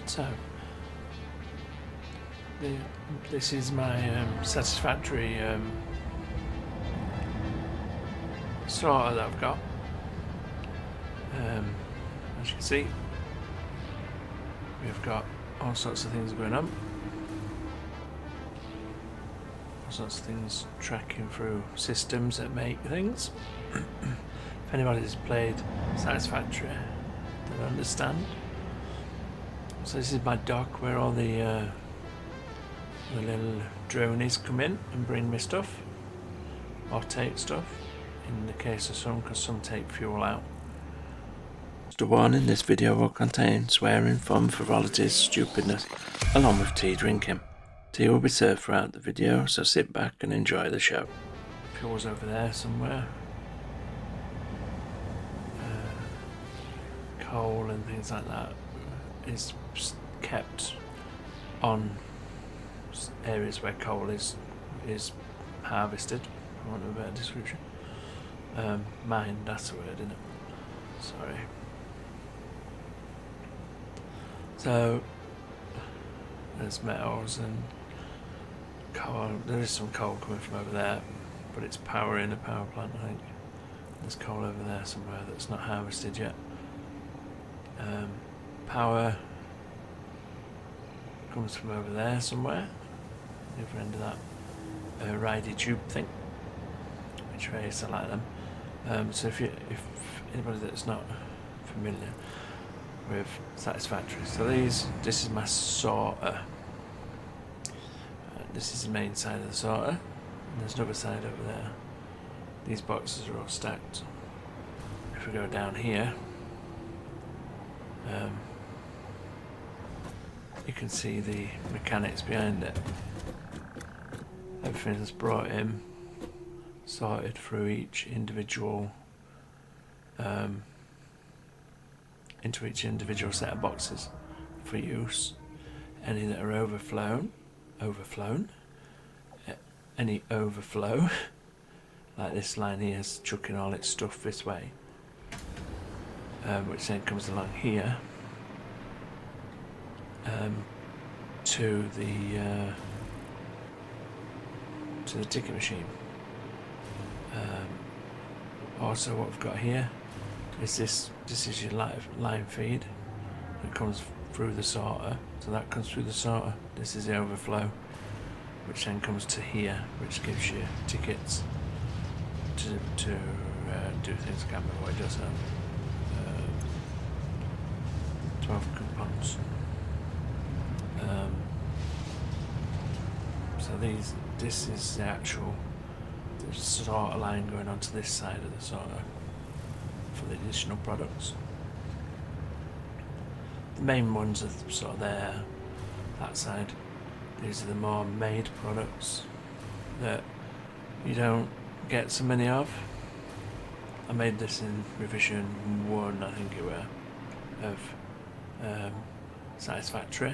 So this is my Satisfactory sorter that I've got. As you can see, we've got all sorts of things going on. All sorts of things tracking through systems that make things. If anybody's played Satisfactory, they'll understand. So this is my dock where all the little dronies come in and bring me stuff, or take stuff, in the case of some, because some take fuel out. Just a warning, this video will contain swearing, fun, frivolities, stupidness, along with tea drinking. Tea will be served throughout the video, so sit back and enjoy the show. Fuel's over there somewhere. Coal and things like that is kept on areas where coal is harvested, for want of a better description. Mined, that's the word, isn't it? Sorry. So there's metals and coal. There is some coal coming from over there, but it's powering a power plant, I think. There's coal over there somewhere that's not harvested yet. Power comes from over there somewhere, the other end of that ridey tube thing, which I used to like them. So if anybody that's not familiar with Satisfactory, so this is my sorter. This is the main side of the sorter, and there's another side over there. These boxes are all stacked. If we go down here, you can see the mechanics behind it. Everything's brought in, sorted through each individual into each individual set of boxes for use. Any that are overflown, any overflow, like this line here is chucking all its stuff this way, which then comes along here to the ticket machine. Also, what we've got here is this is your line feed that comes through the sorter, so that comes through the sorter. This is the overflow, which then comes to here, which gives you tickets to do things. I can't remember what it does now. 12 coupons. So this is the actual sorter line going onto this side of the sorter for the additional products. The main ones are sort of there, that side. These are the more made products that you don't get so many of. I made this in revision 1, I think it were, of Satisfactory.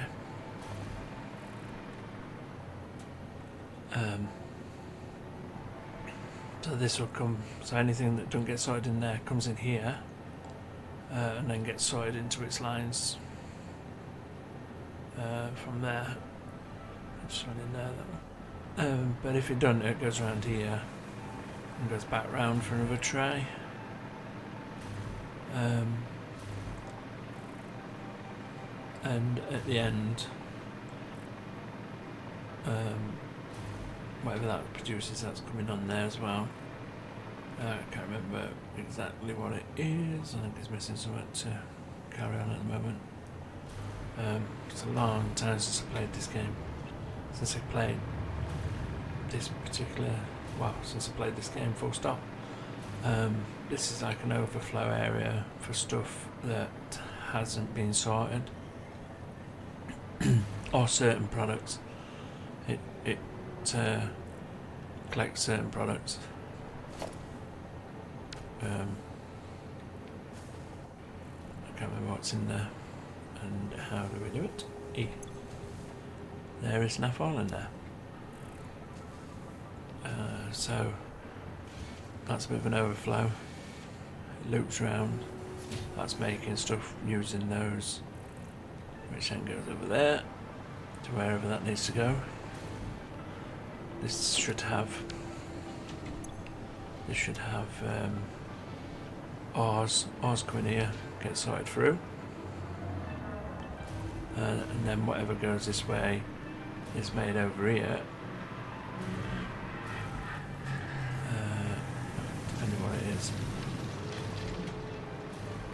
So this will come, so anything that don't get sorted in there comes in here, and then gets sorted into its lines from there. Just run in there though. But if it doesn't, it goes around here and goes back round for another tray. And at the end, whatever that produces, that's coming on there as well. I can't remember exactly what it is. I think it's missing something to carry on at the moment. It's a long time since I played this game. Since I played this game full stop. This is like an overflow area for stuff that hasn't been sorted. Or certain products. It collects certain products. I can't remember what's in there and how do we do it. There is enough oil in there. So that's a bit of an overflow. It loops round. That's making stuff using those which then goes over there to wherever that needs to go. This should have R's coming here, get sorted through, and then whatever goes this way is made over here, depending what it is.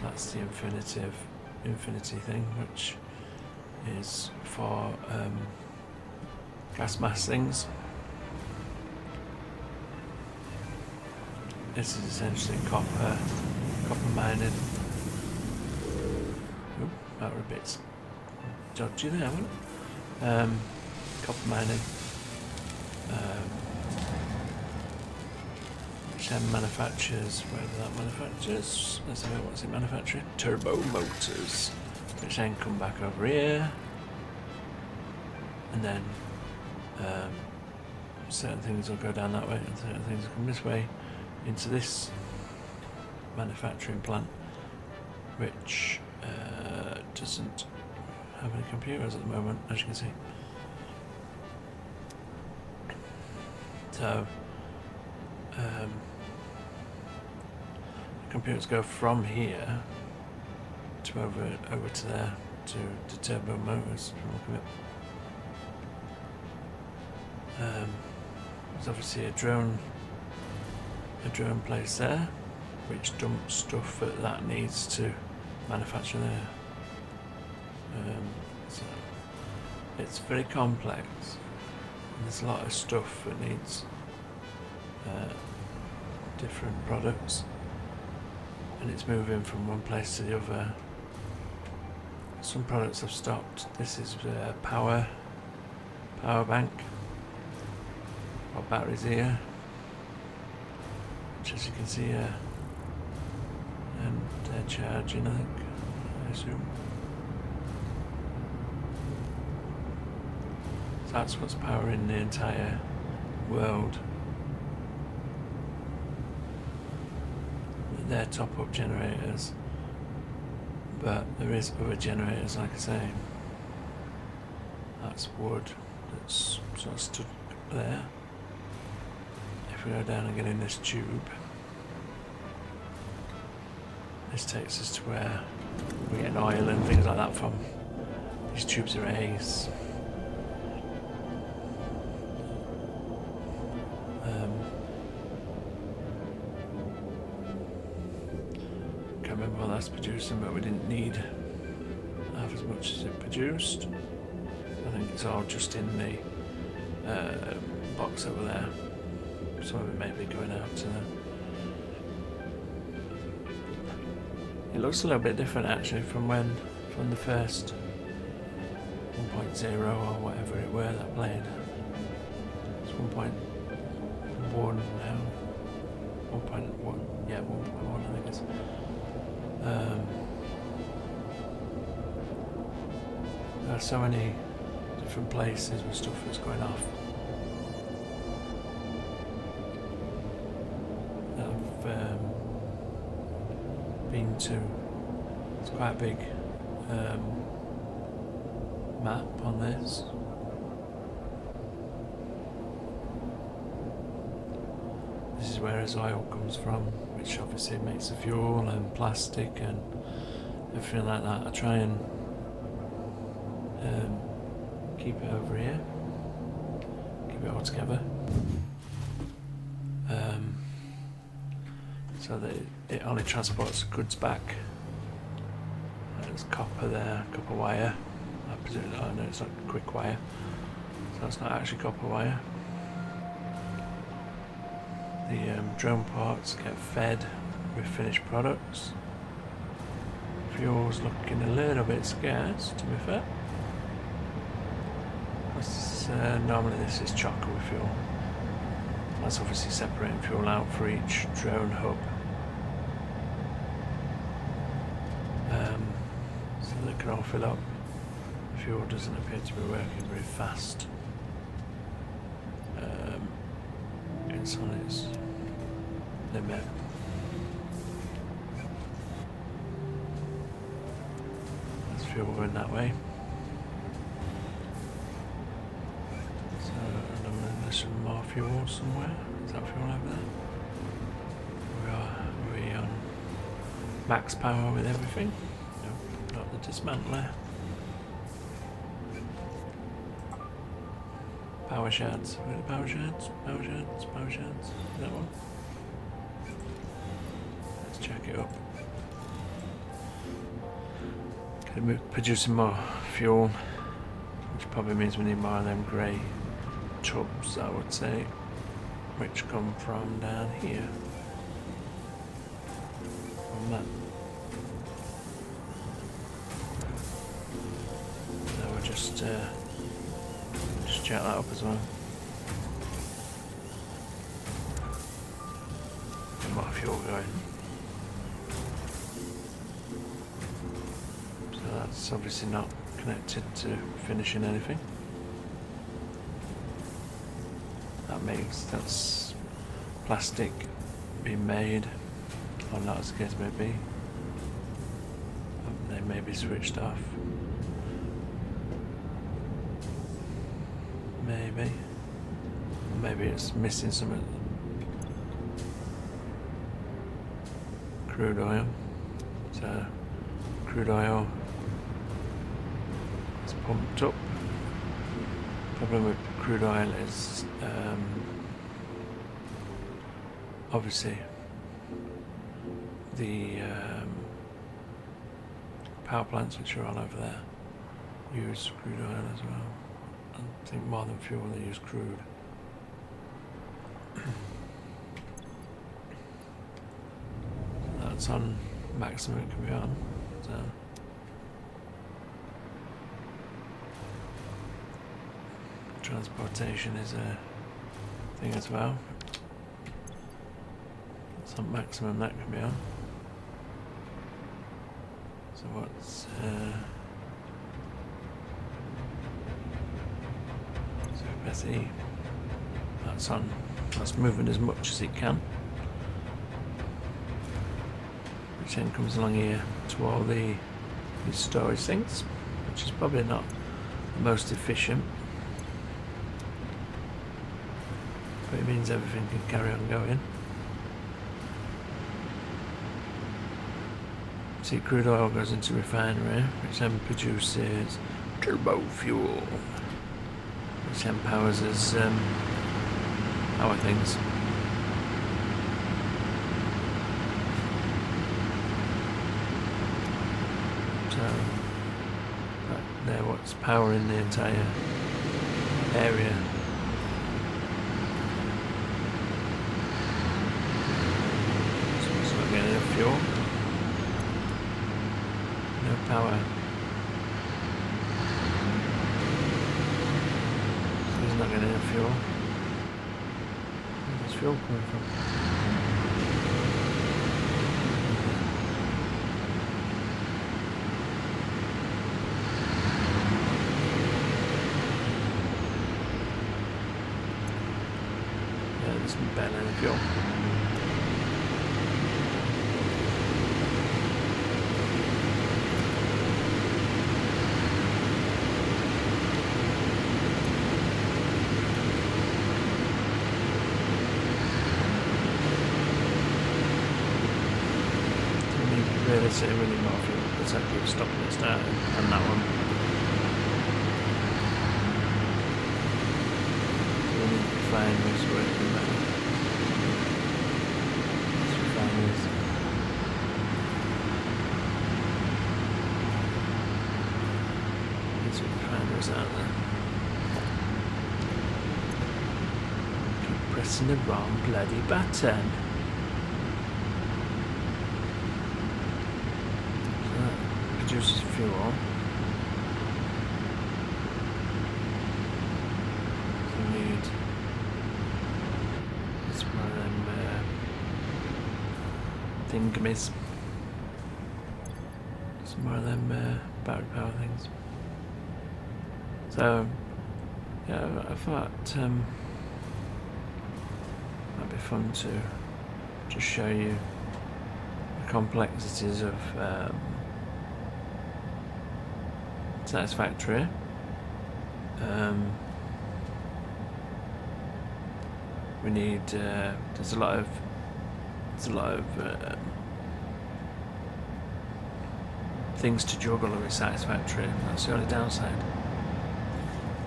That's the infinity thing, which is for gas mask things. This is essentially copper mining. Oop, that were a bit dodgy there, wasn't it? Copper mining. Which then manufactures, wherever that manufactures, let's have a look, what's it manufacturing? Turbo motors. Which then come back over here. And then certain things will go down that way and certain things will come this way into this manufacturing plant, which doesn't have any computers at the moment, as you can see. So computers go from here to over to there to turbo motors. There's obviously a drone place there, which dumps stuff that needs to manufacture there. So it's very complex. And there's a lot of stuff that needs different products, and it's moving from one place to the other. Some products have stopped. This is power bank. Got batteries here, which, as you can see, and they're charging, I think, I assume. So that's what's powering the entire world. They're top-up generators, but there is other generators, like I say. That's wood that's sort of stood there. If we go down and get in this tube, this takes us to where we get oil and things like that from. These tubes are ace. Can't remember what that's producing, but we didn't need half as much as it produced. I think it's all just in the box over there. Some of it may be going out to them. It looks a little bit different actually from the first 1.0 or whatever it were that played. It's 1.1 now. 1.1, yeah, 1.1 I think it is. There are so many different places with stuff that's going off. Been to. It's quite a big map on this. This is where his oil comes from, which obviously makes the fuel and plastic and everything like that. I try and keep it over here, keep it all together. So that it only transports goods back. There's copper there, copper wire. I presume, I know it's not quick wire, so it's not actually copper wire. The drone parts get fed with finished products. Fuel's looking a little bit scarce, to be fair. Normally this is chocker with fuel. That's obviously separating fuel out for each drone hub. So they can all fill up. The fuel doesn't appear to be working very fast. It's on its limit. There's fuel going that way. There's some more fuel somewhere. Is that fuel over there? Are we on max power with everything? No, not the dismantler. Power shards. Where are the power shards? Power shards? Power shards? That one? Let's check it up. Okay, we're producing more fuel, which probably means we need more of them grey tubs, I would say, which come from down here. From that. So we'll just check that up as well. Get more fuel going. So that's obviously not connected to finishing anything. That's plastic being made, or not, as the case may be. They may be switched off. Maybe. Or maybe it's missing some crude oil. So crude oil is pumped up. Problem with crude oil is obviously the power plants which are on over there use crude oil as well. I think more than fuel they use crude. That's on maximum it can be on. So transportation is a thing as well. It's on maximum that can be on. So what's so press E. That's on. That's moving as much as it can. Which then comes along here to all these storage things, which is probably not the most efficient. But it means everything can carry on going. See, crude oil goes into refinery, which then produces turbo fuel, which then powers us our things. So they're what's powering the entire area. So it's not getting enough fuel. No power. So he's not getting enough fuel. Where's this fuel coming from? Yeah, there's barely any fuel. So we need more fuel because I keep stopping it starting, and that one. So we need refineries working better. It's refineries. There's refineries out there. Keep pressing the wrong bloody button. Produces fuel. So we need this one of them thingamies. Some more of them battery power things. So yeah, I thought that'd be fun to just show you the complexities of Satisfactory, we need. There's a lot of things to juggle with Satisfactory. That's the only downside.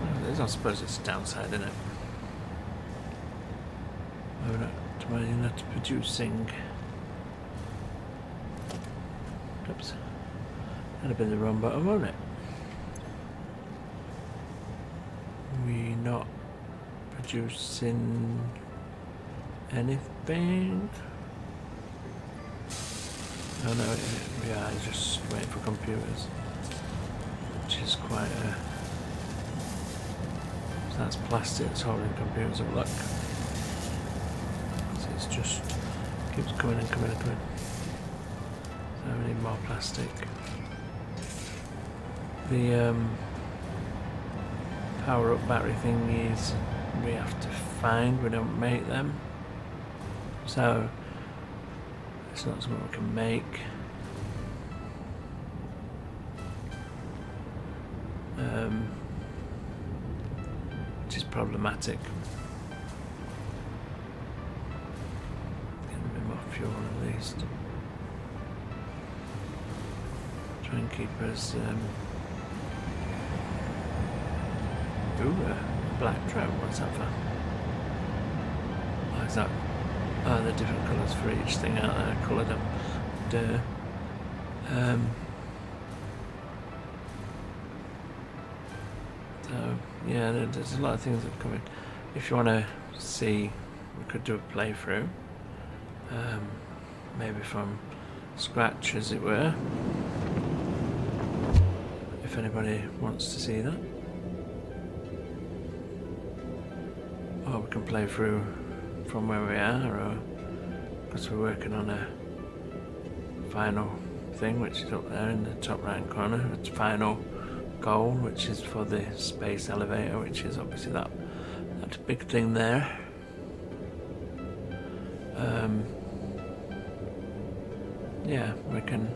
Well, I suppose it's a downside, isn't it? We're not producing. Oops. That'd have been the wrong button, won't it? We're not producing anything. Oh no, we are just waiting for computers, which is quite a. So that's plastic that's holding computers up. Look, so it's just keeps coming and coming and coming. So we need more plastic. The power-up battery thingies we have to find. We don't make them, so it's not something we can make. Which is problematic. Getting a bit more fuel at least. Try and keep us. Ooh, black trout. What's that for? Why is that? Oh, they're different colours for each thing out there. I coloured them. Duh. So yeah, there's a lot of things that are coming. If you want to see, we could do a playthrough. Maybe from scratch, as it were. If anybody wants to see that. Or we can play through from where we are, or because we're working on a final thing, which is up there in the top right corner. It's final goal, which is for the space elevator, which is obviously that big thing there. Yeah, we can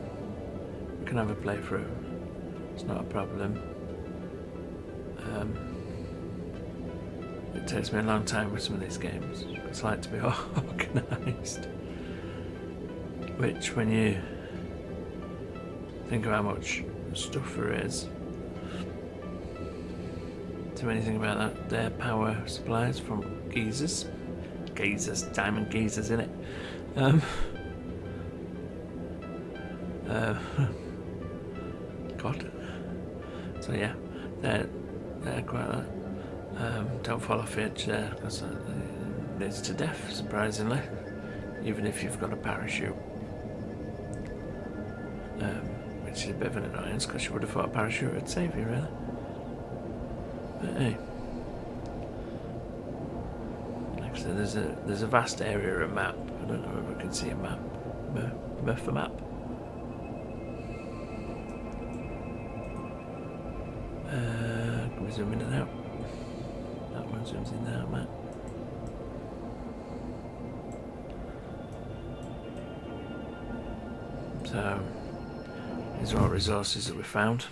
have a playthrough. It's not a problem. It takes me a long time with some of these games. It's like to be organised. Which, when you think of how much stuff there is, do anything about that? Their power supplies from geezers, diamond geezers in it. God. So yeah, they're quite like. Don't fall off the edge there, because it leads to death, surprisingly, even if you've got a parachute. Which is a bit of an annoyance, because you would have thought a parachute would save you, really. But hey, like I said, there's a vast area of map. I don't know if we can see a map. A map. Can we zoom in and out? That one zooms in and out, Matt. So these are all resources that we found.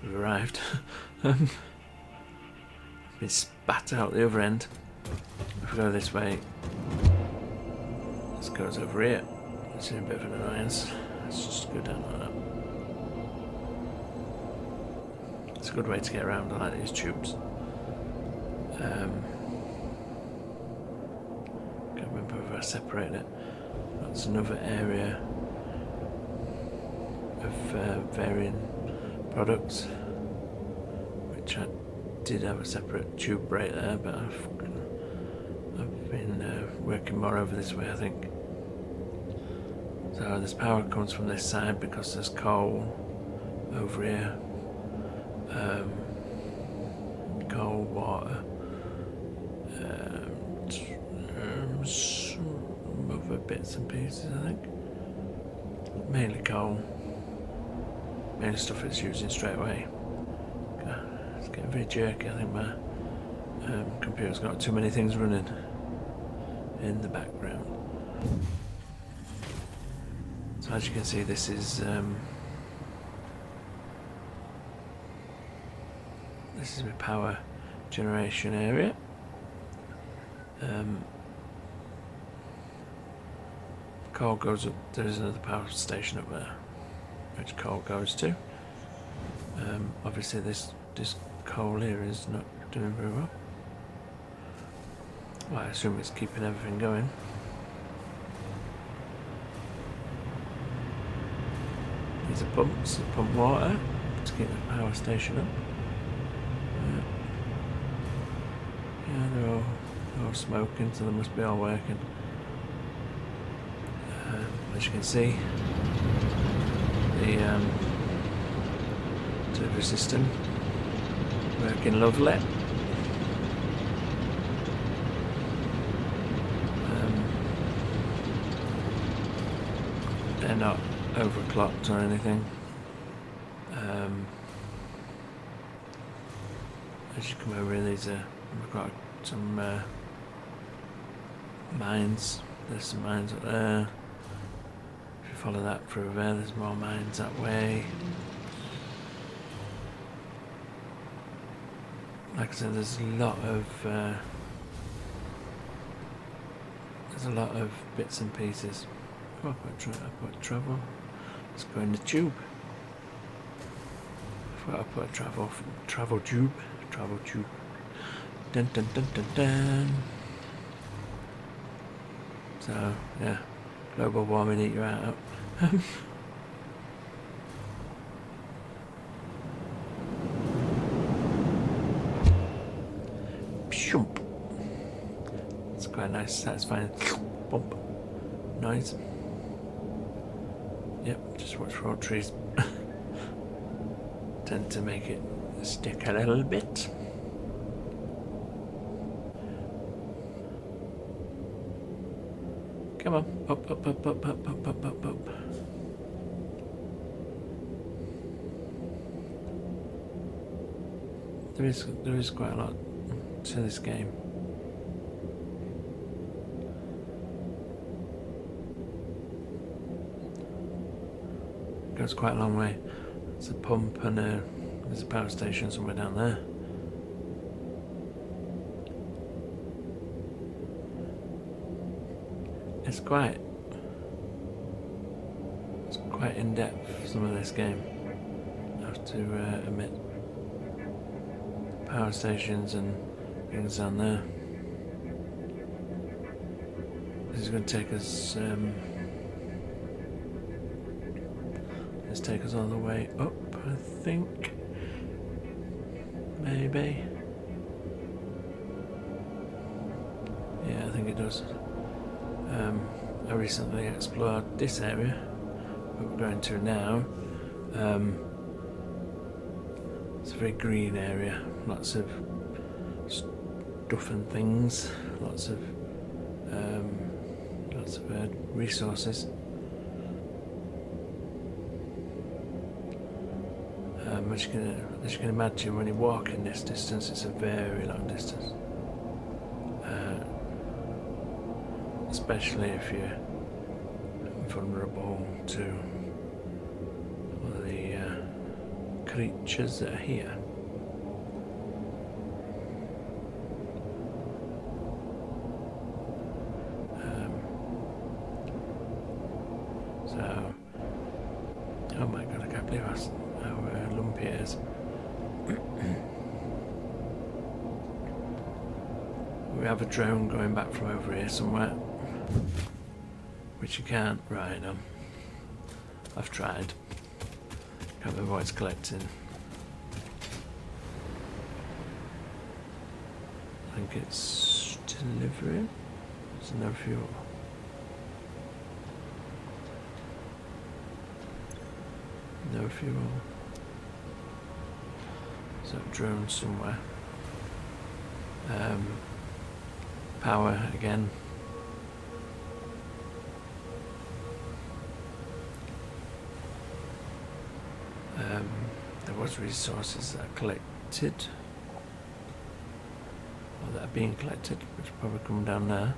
We've arrived. Been spat out the other end. If we go this way, this goes over here. It's a bit of an annoyance. Let's just go down like that. It's a good way to get around. I like these tubes. Can't remember if I separated it. That's another area of varying products, which I did have a separate tube right there, but I've been working more over this way, I think. So this power comes from this side because there's coal over here. Coal, water, some other bits and pieces, I think. Mainly coal. Mainly stuff it's using straight away. It's getting very jerky. I think my computer's got too many things running in the background. So as you can see, this is my power generation area. Coal goes up. There is another power station up there, which coal goes to. Obviously, this coal here is not doing very well. Well, I assume it's keeping everything going. These are pumps that pump water to keep the power station up. Yeah, they're all smoking, so they must be all working. As you can see, the delivery system working lovely. They're not overclocked or anything. As you come over here, we've got some mines. There's some mines up there. If you follow that through there, there's more mines that way. Like I said, there's a lot of bits and pieces. Oh, I put travel. Let's go in the tube. I thought I put a travel tube. Dun dun dun dun dun. So yeah, global warming eat you out. Shump. It's quite a nice, satisfying bump noise. Yep, just watch road trees tend to make it stick a little bit. Come on, up. There is quite a lot to this game. It goes quite a long way. It's a pump and there's a power station somewhere down there. It's quite in depth, some of this game, I have to admit. Power stations and things down there. This is going to take us let's take us all the way up, I think. Maybe. Yeah, I think it does. I recently explored this area that we're going to now. It's a very green area, lots of stuff and things, lots of resources. As you can imagine, when you walk in this distance, it's a very long distance. Especially if you're vulnerable to all the creatures that are here. So, oh my god, I can't believe how lumpy it is. We have a drone going back from over here somewhere, which you can't ride on. I've tried. Can't remember what it's collecting. I think it's delivering. There's no fuel. No fuel. There's a drone somewhere. Power again. There was resources that are collected, or that are being collected, which will probably come down there.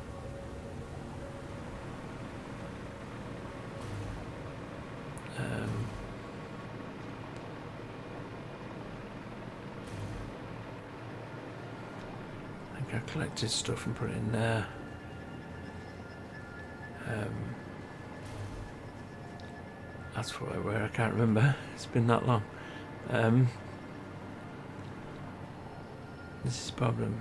I think I collected stuff and put it in there. That's where I can't remember. It's been that long. This is the problem.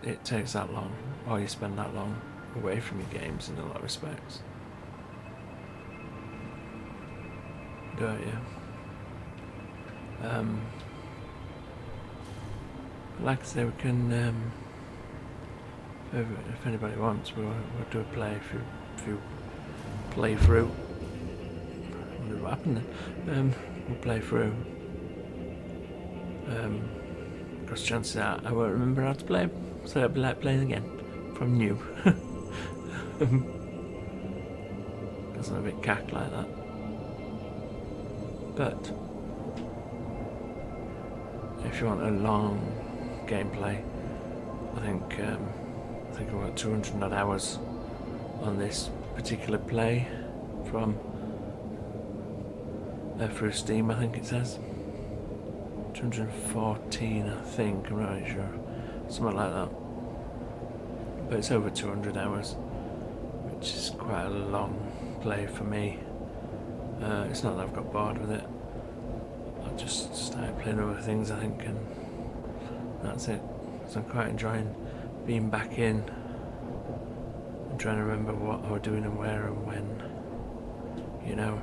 It takes that long, or you spend that long away from your games in a lot of respects. Don't you? Like I say, we can, if anybody wants, we'll do a few play through. I wonder what happened then. We'll play through. Because chances are I won't remember how to play, so it'll be like playing again from new. Because I'm a bit cack like that. But if you want a long gameplay, I think I've got 200 odd hours on this particular play from through Steam. I think it says 214. I think, I'm not really sure, something like that. But it's over 200 hours, which is quite a long play for me. It's not that I've got bored with it. I just started playing other things, I think, and that's it. So I'm quite enjoying being back in and trying to remember what I was doing and where and when, you know.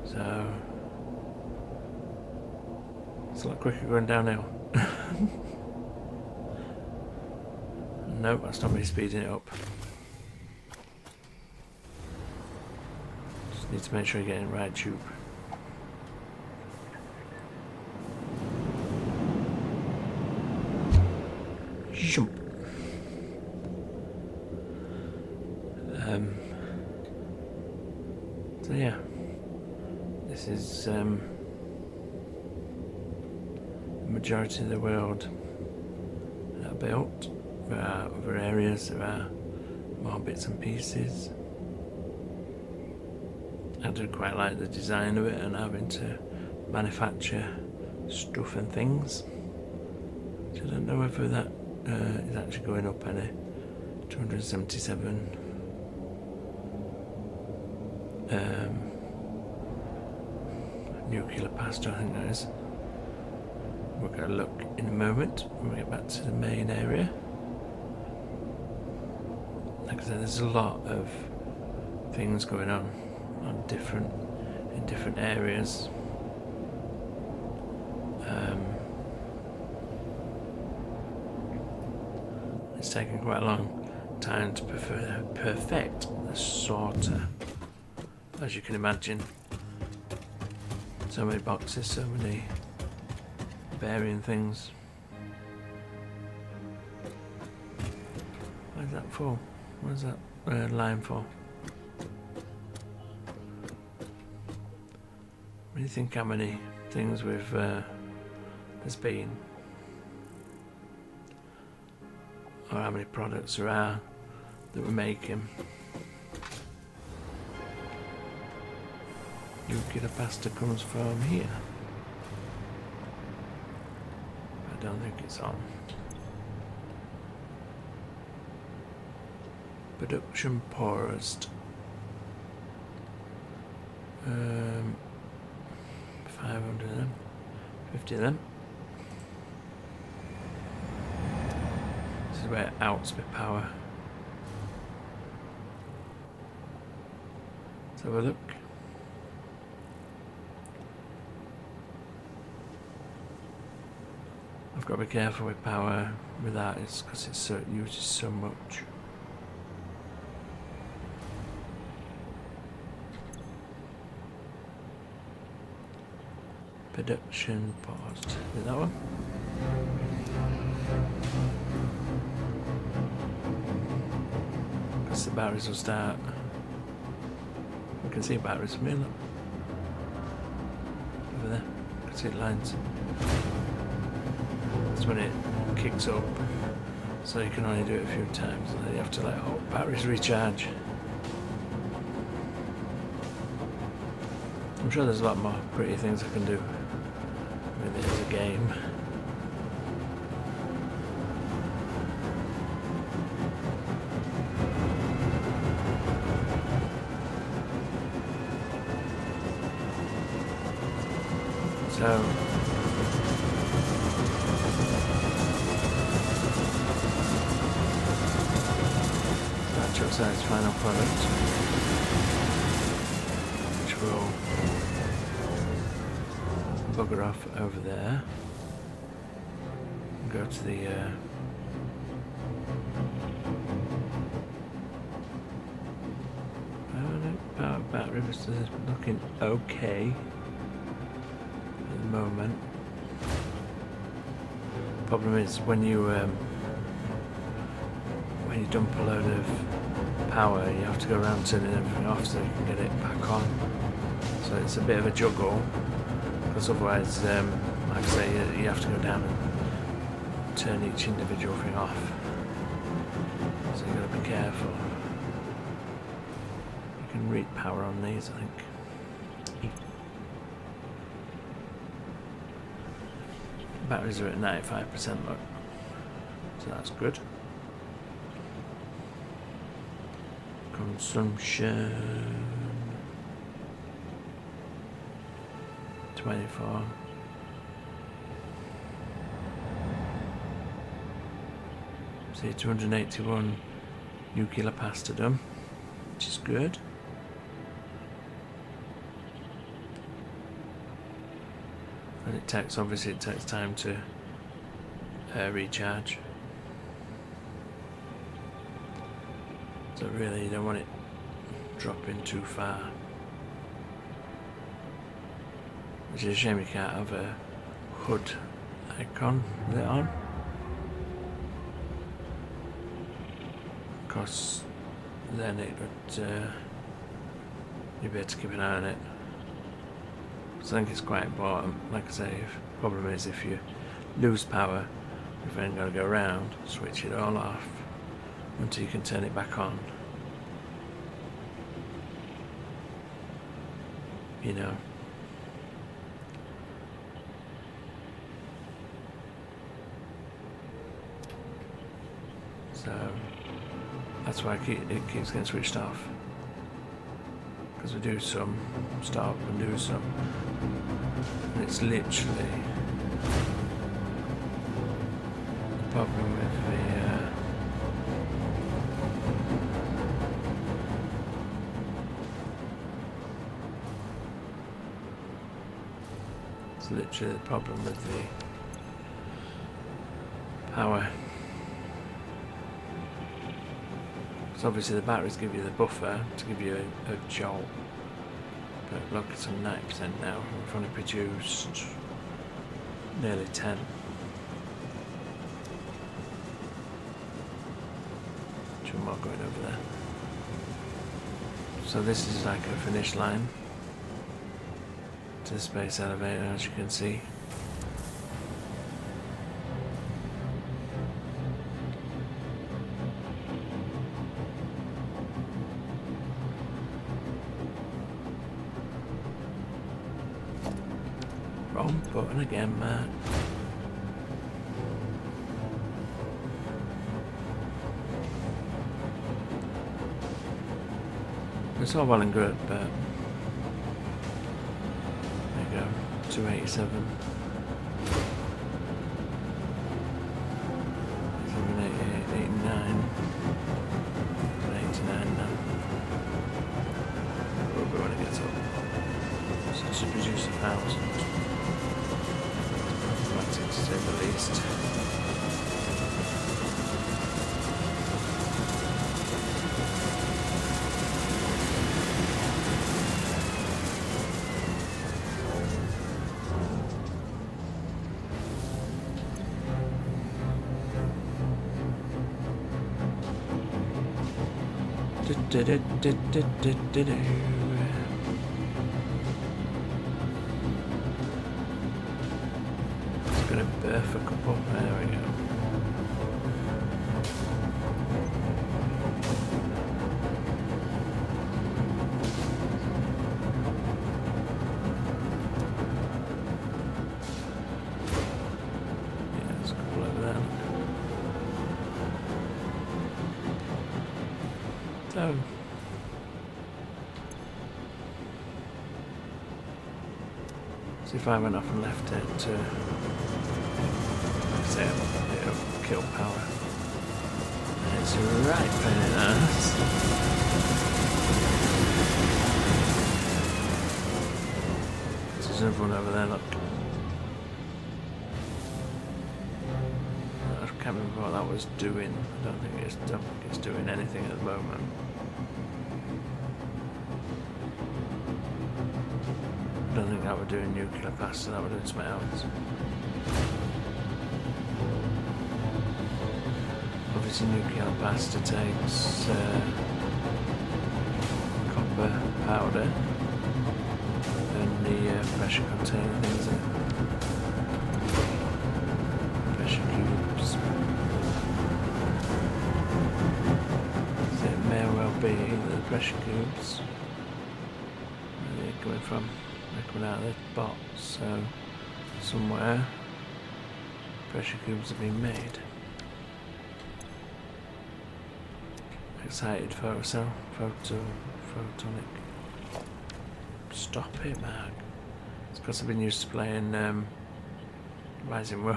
So it's a lot quicker going downhill. Nope, that's not me speeding it up. Just need to make sure you're getting the right tube. Jump. So yeah, this is the majority of the world that are built. There are other areas, there are more bits and pieces. I do quite like the design of it and having to manufacture stuff and things. So I don't know whether that is actually going up any. 277. Nuclear pasta, I think that is. We're going to look in a moment when we get back to the main area. Like I said, there's a lot of things going on in different areas. It's taken quite a long time to perfect the sorter, as you can imagine. So many boxes, so many varying things. What is that for? What is that line for? What do you think how many things there's been? Or how many products there are that we're making? Nuclear pasta comes from here. I don't think it's on. Production paused. 500 of them. 50 of them. This is where it outspit power. Let's have a look. I've got to be careful with power with that, it's because it uses so much. Production paused. Is that one? Because the batteries will start. We can see batteries from here, look. Over there. You can see the lines. That's when it kicks up. So you can only do it a few times and then you have to let batteries recharge. I'm sure there's a lot more pretty things I can do with it as a game. So that shows its final product, which will bugger off over there and go to the power battery was looking okay at the moment. Problem is when you dump a load of power, you have to go around turning everything off so you can get it back on. So it's a bit of a juggle, because otherwise, like I say, you have to go down and turn each individual thing off. So you've got to be careful. You can read power on these, I think. Batteries are at 95%, look. So that's good. Consumption 24. See, 281 new kilopastor done, which is good. And it takes time to recharge. So really, you don't want it dropping too far. Which is a shame you can't have a hood icon lit on. Because then it would, you'd be able to keep an eye on it. So I think it's quite important. Like I say, the problem is if you lose power, you've then got to go around, switch it all off until you can turn it back on. You know. So that's why it keeps getting switched off. Because we do some, stop and do some. And it's literally the problem with the it's literally the problem with the power. So obviously the batteries give you the buffer to give you a jolt. But look, it's on 90% now. We've only produced nearly 10. Two more going over there. So this is like a finish line to the space elevator, as you can see. Wrong button again, Matt. It's all well and good, but there you go, 287. 788, 89. 89 now. We'll be when it gets up. So it should produce 1,000. To say the least. Gonna birth a couple. There we go. Yeah, there's a couple over there. So So if I went off and left it to, like I say, it'll kill power. And it's right pain in the ass. So there's another one over there, look. I can't remember what that was doing. I don't think it's doing anything at the moment. I don't think that we're doing nuclear past, that we're doing something else. Obviously nuclear pasta takes copper powder and the pressure container things, pressure cubes. So it may well be the pressure cubes. Where are they coming from? They're coming out of this box, so somewhere pressure cubes have been made. Excited photocell, photonic. Stop it, man. It's because I've been used to playing Rising World.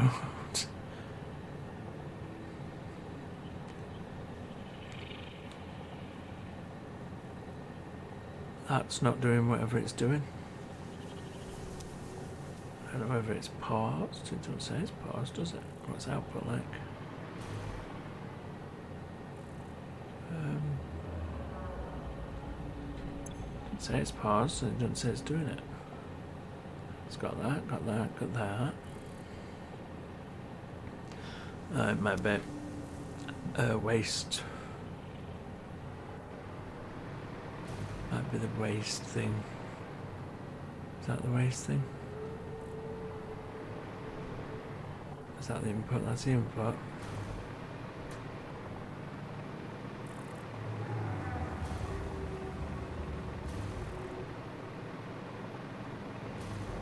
That's not doing whatever it's doing. I don't know whether it's paused. It doesn't say it's paused, does it? What's output like? It doesn't say it's paused, and it doesn't say it's doing it. It's got that, got that, got that. It might be waste. Might be the waste thing. Is that the waste thing? Is that the input? That's the input.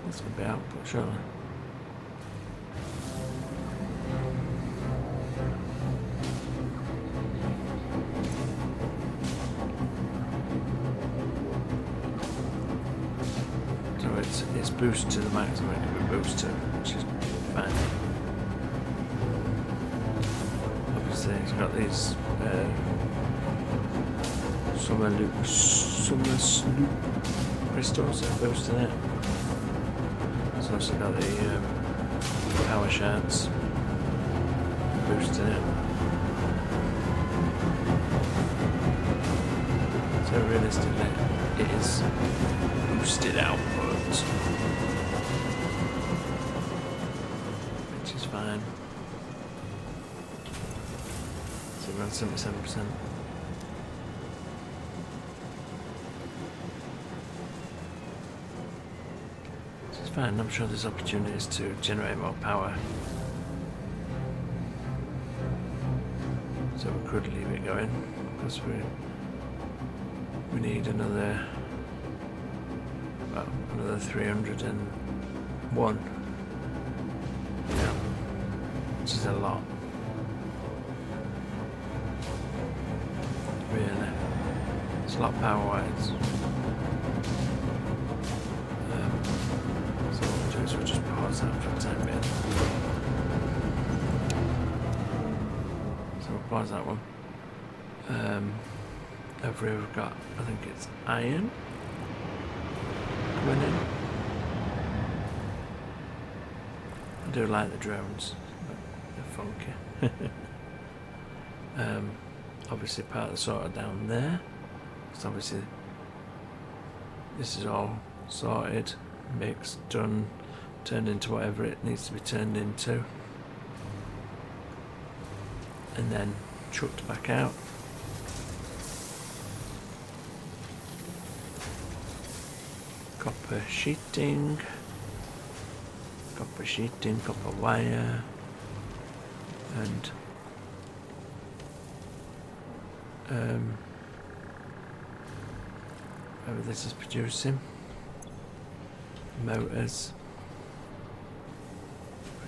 This could be output, surely. So it's boosted to the maximum it can be boosted, which is fine. Obviously it's got these summer sloop crystals that are boosting it. It's also got the power shards boosting it. So realistically, it is boosted output, which is fine. So around 77%. Fine, I'm sure there's opportunities to generate more power. So we could leave it going, because we need another 301. Yeah, which is a lot. Really. It's a lot power wise. So we'll just pause that for a time being. So we'll pause that one. Over here we've got, I think it's iron coming in. I do like the drones, but they're funky. Obviously part of the sorter down there. So obviously this is all sorted, mixed, done, turned into whatever it needs to be turned into, and then chucked back out. Copper sheeting, copper wire, and whatever this is producing, motors,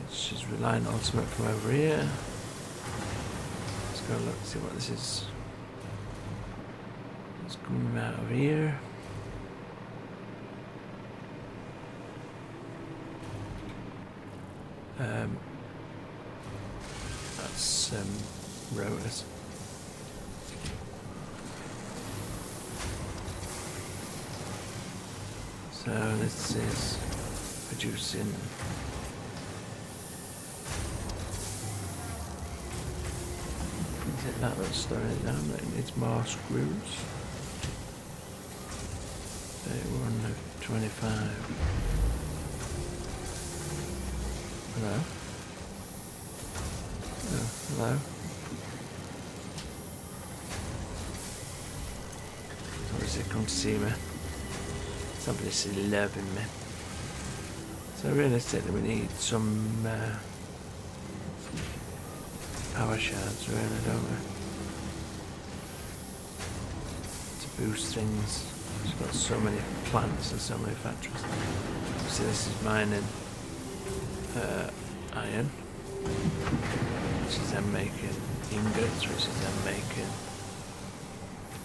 which is relying on something from over here. Let's go look, see what this is. It's coming out of here. That's rotors. So this is producing is it that that's slowing it down? It needs more screws. 31 of 25. Hello? Oh, hello? Somebody's come to see me. Somebody's loving me. So realistically we need some power shards really, don't we? To boost things. We've got so many plants and so many factories. So this is mining iron, which is then making ingots, which is then making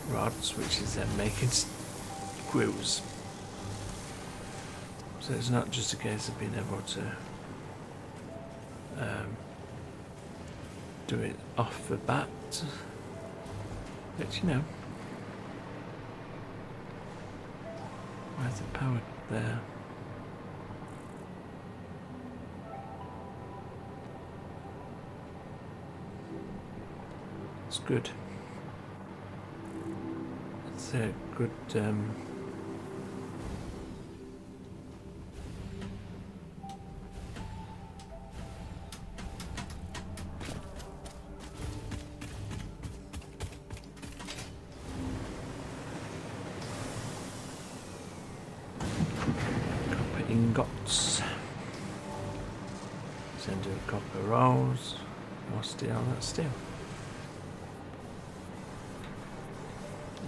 rods, which is then making screws. So it's not just a case of being able to do it off the bat, which, you know, where's the power there? It's good. It's a good copper ingots. Send do copper rolls or steel. That's steel.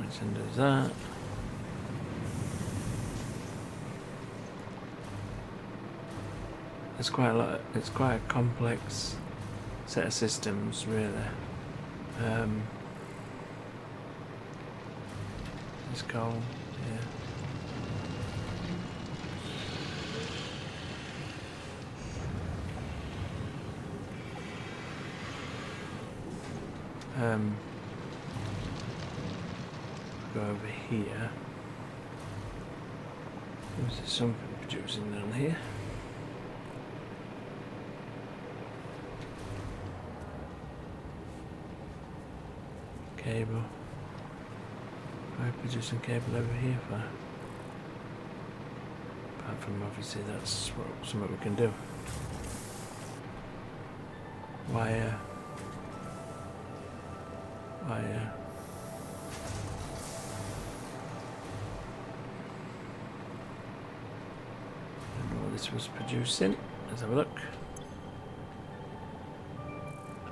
Let's undo that. It's quite a lot. It's quite a complex set of systems, really. It's coal, yeah. Go over here. There's something producing down here. Cable. Why are we producing cable over here for? Apart from obviously that's something we can do. Wire. Wire. This was producing. Let's have a look.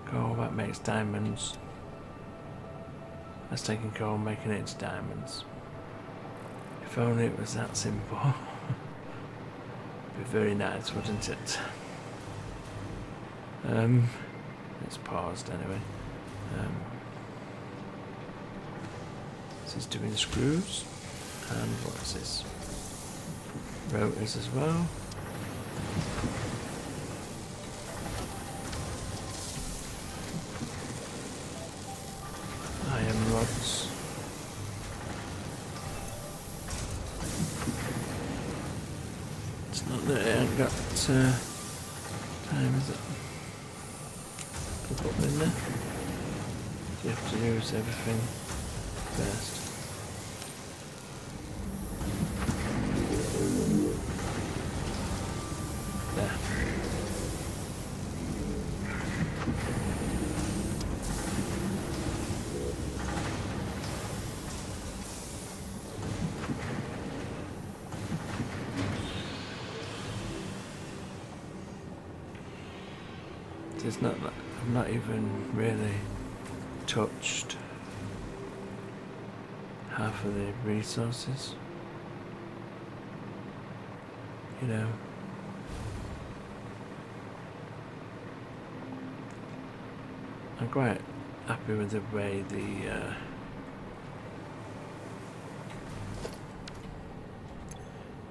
Coal, that makes diamonds. That's taking coal, making it into diamonds. If only it was that simple. It'd be very nice, wouldn't it? It's paused anyway. This is doing screws. And what is this? Rotors as well. Iron rods. It's not that it ain't got time, is it? To put them in there. You have to use everything first. It's not. I've not even really touched half of the resources. You know. I'm quite happy with the way the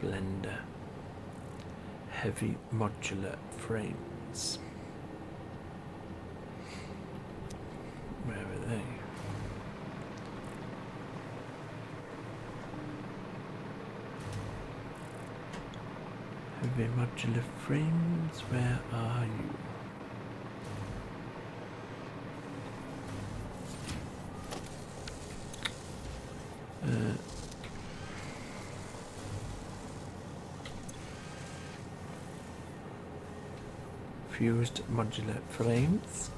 blender heavy modular frame units. Where are they? Heavy modular frames, where are you? Fused modular frames,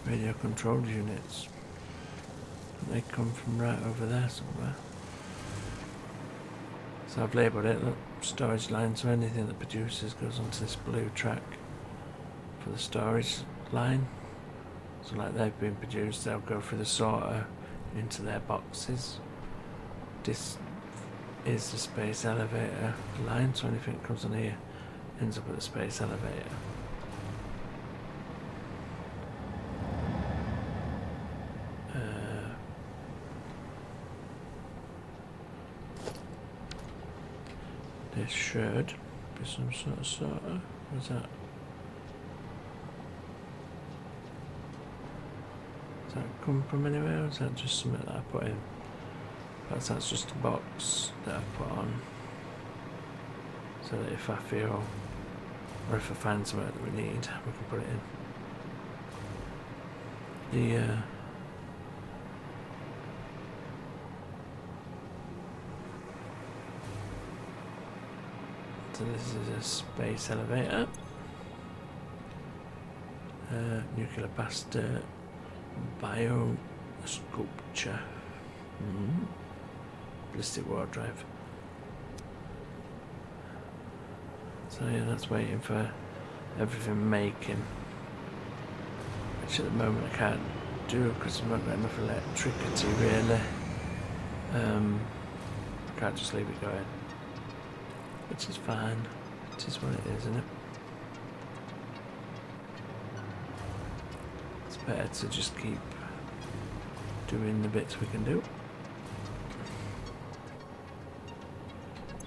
radio control units. They come from right over there somewhere. So I've labelled it, look, storage line, so anything that produces goes onto this blue track for the storage line. So like they've been produced, they'll go through the sorter into their boxes. This is the space elevator line, so anything that comes on here ends up at the space elevator. There should be some sort of sorter. What's that? Does that come from anywhere, or is that just something that I put in? Perhaps that's just a box that I've put on, so that if I feel, or if I find something that we need, we can put it in. So this is a space elevator. Nuclear bastard bio sculpture. Ballistic warp drive. So yeah, that's waiting for everything making, which at the moment I can't do because I've not got enough electricity really. I can't just leave it going, which is fine. It is what it is, isn't it? It's better to just keep doing the bits we can do.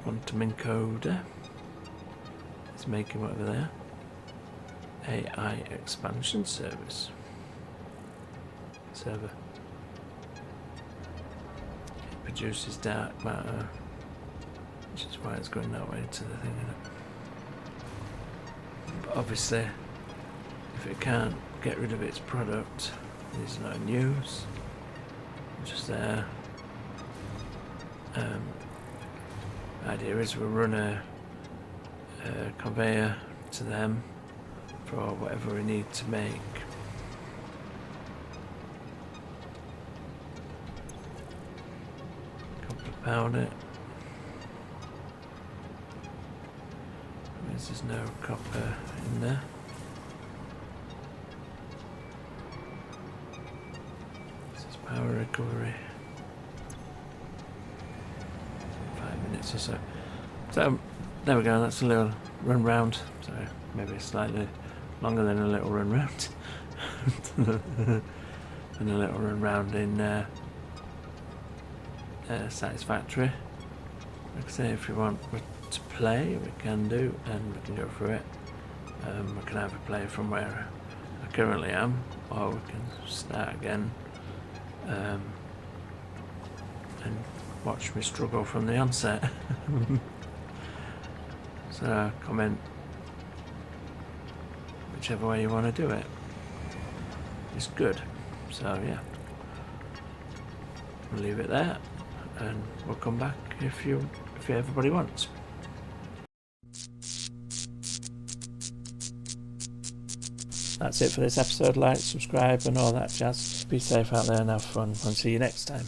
Quantum encoder is making whatever there. AI expansion server. It produces dark matter, which is why it's going that way to the thing, isn't it? But obviously, if it can't get rid of its product, there's no news. Just there. Idea is we'll run a conveyor to them for whatever we need to make. Copper powder. There's no copper in there. This is power recovery. 5 minutes or so. So there we go, that's a little run round. So maybe slightly longer than a little run round. And a little run round in Satisfactory. Like I say, if you want to play, we can do, and we can go through it. We can either play from where I currently am, or we can start again and watch me struggle from the onset. So comment whichever way you want to do it. It's good. So yeah, we'll leave it there, and we'll come back if everybody wants. That's it for this episode. Like, subscribe and all that jazz. Be safe out there and have fun, and see you next time.